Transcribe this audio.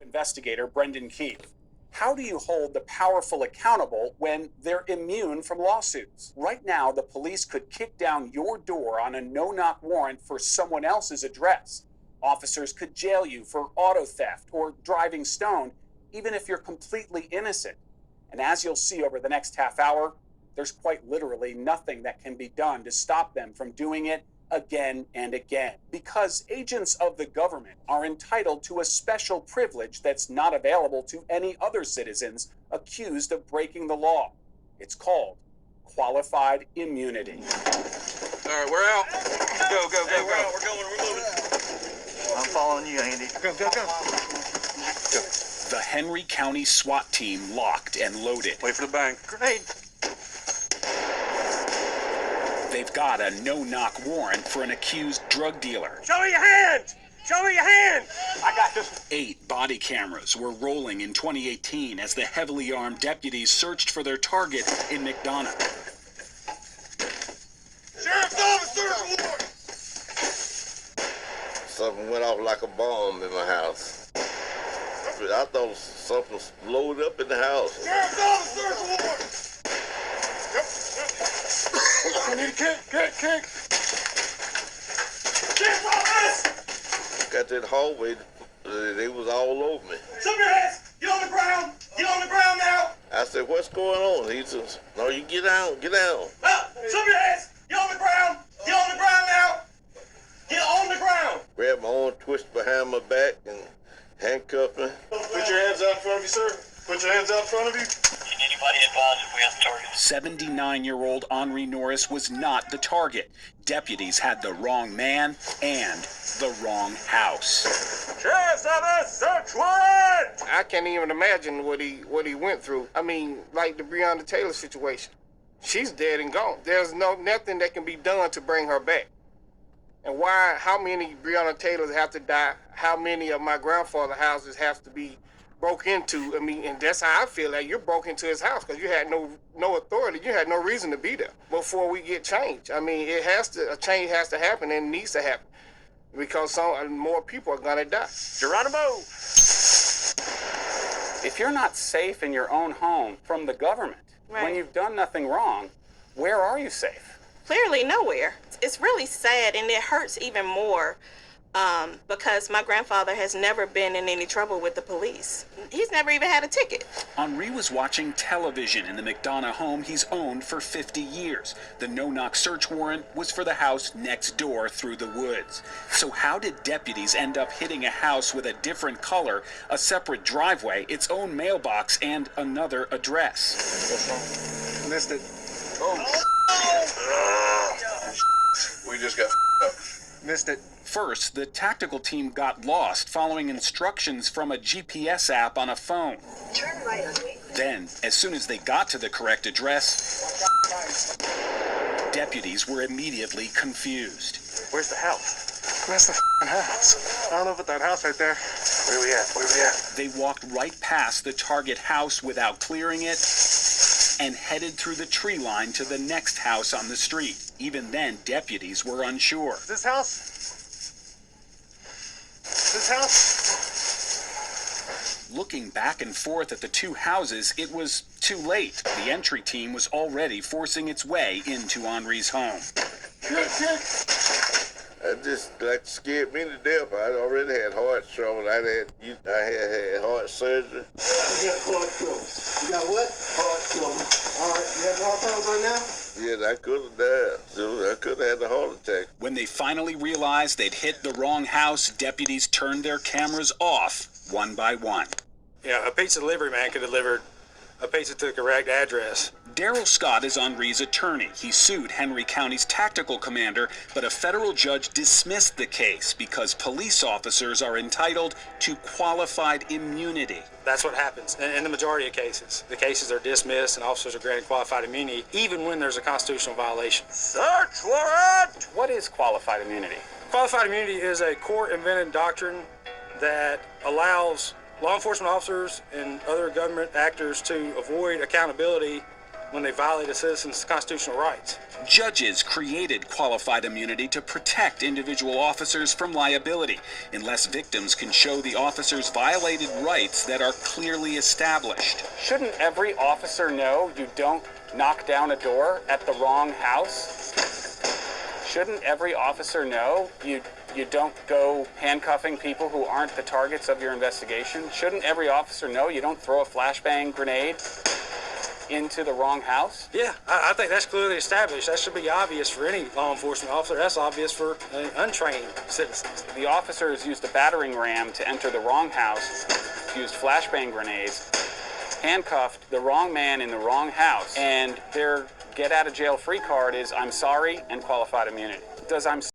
Investigator Brendan Keith. How do you hold the powerful accountable when they're immune from lawsuits? Right now, the police could kick down your door on a no-knock warrant for someone else's address. Officers could jail you for auto theft or driving stoned, even if you're completely innocent. And as you'll see over the next half hour, there's quite literally nothing that can be done to stop them from doing it again and again, because agents of the government are entitled to a special privilege that's not available to any other citizens accused of breaking the law. It's called qualified immunity. All right, we're out. Go, go, go, hey, we're go. Out. We're going, we're moving. I'm following you, Andy. Go, go, go. Go. The Henry County SWAT team locked and loaded. Wait for the bang. Grenade. They've got a no-knock warrant for an accused drug dealer. Show me your hands! Show me your hands! I got this. 8 body cameras were rolling in 2018 as the heavily armed deputies searched for their target in McDonough. Sheriff's office, search warrant! Something went off like a bomb in my house. I thought something was blowed up in the house. Sheriff's office, search warrant! I need a kick. Sheriff's office! Got that hallway, they was all over me. Show me your hands! Get on the ground! Get on the ground now! I said, what's going on? He says, no, you get down, get down. Show me your hands! Get on the ground! Get on the ground now! Get on the ground! Grabbed my arm, twisted behind my back, and handcuffed me. Put your hands out in front of you, sir. Put your hands out in front of you. Can anybody advise if we have the target? 79-year-old Henri Norris was not the target. Deputies had the wrong man and the wrong house. Sheriff's office, search warrant! I can't even imagine what he went through. I mean, like the Breonna Taylor situation. She's dead and gone. There's nothing that can be done to bring her back. And how many Breonna Taylors have to die? How many of my grandfather's houses have to be broke into? I mean, and that's how I feel like you're broke into his house because you had no authority. You had no reason to be there before we get change. I mean, a change has to happen and it needs to happen because more people are gonna die. Geronimo! If you're not safe in your own home from the government, when you've done nothing wrong, where are you safe? Clearly nowhere. It's really sad, and it hurts even more because my grandfather has never been in any trouble with the police. He's never even had a ticket. Henri was watching television in the McDonough home he's owned for 50 years. The no-knock search warrant was for the house next door through the woods. So how did deputies end up hitting a house with a different color, a separate driveway, its own mailbox, and another address? Missed it. We just got up. Missed it. First, the tactical team got lost following instructions from a GPS app on a phone. Turn right on me. Then, as soon as they got to the correct address, deputies were immediately confused. Where's the house? Where's the house? I don't know about that house right there. Where we at? They walked right past the target house without clearing it and headed through the tree line to the next house on the street. Even then, deputies were unsure. This house? Looking back and forth at the two houses, it was too late. The entry team was already forcing its way into Henri's home. That scared me to death. I already had heart trouble. I had heart surgery. You got heart trouble. You got what? Heart trouble. All right, you have heart trouble right now? Yes, I could have died. So I could have had a heart attack. When they finally realized they'd hit the wrong house, deputies turned their cameras off one by one. Yeah, a pizza delivery man could deliver a pizza to the correct address. Daryl Scott is Henri's attorney. He sued Henry County's tactical commander, but a federal judge dismissed the case because police officers are entitled to qualified immunity. That's what happens in the majority of cases. The cases are dismissed and officers are granted qualified immunity, even when there's a constitutional violation. Search warrant! What is qualified immunity? Qualified immunity is a court-invented doctrine that allows law enforcement officers and other government actors to avoid accountability when they violate a citizen's constitutional rights. Judges created qualified immunity to protect individual officers from liability, unless victims can show the officers violated rights that are clearly established. Shouldn't every officer know you don't knock down a door at the wrong house? Shouldn't every officer know you don't go handcuffing people who aren't the targets of your investigation? Shouldn't every officer know you don't throw a flashbang grenade into the wrong house? Yeah, I think that's clearly established. That should be obvious for any law enforcement officer. That's obvious for untrained citizens. The officers used a battering ram to enter the wrong house, used flashbang grenades, handcuffed the wrong man in the wrong house, and their get out of jail free card is I'm sorry and qualified immunity. Does I'm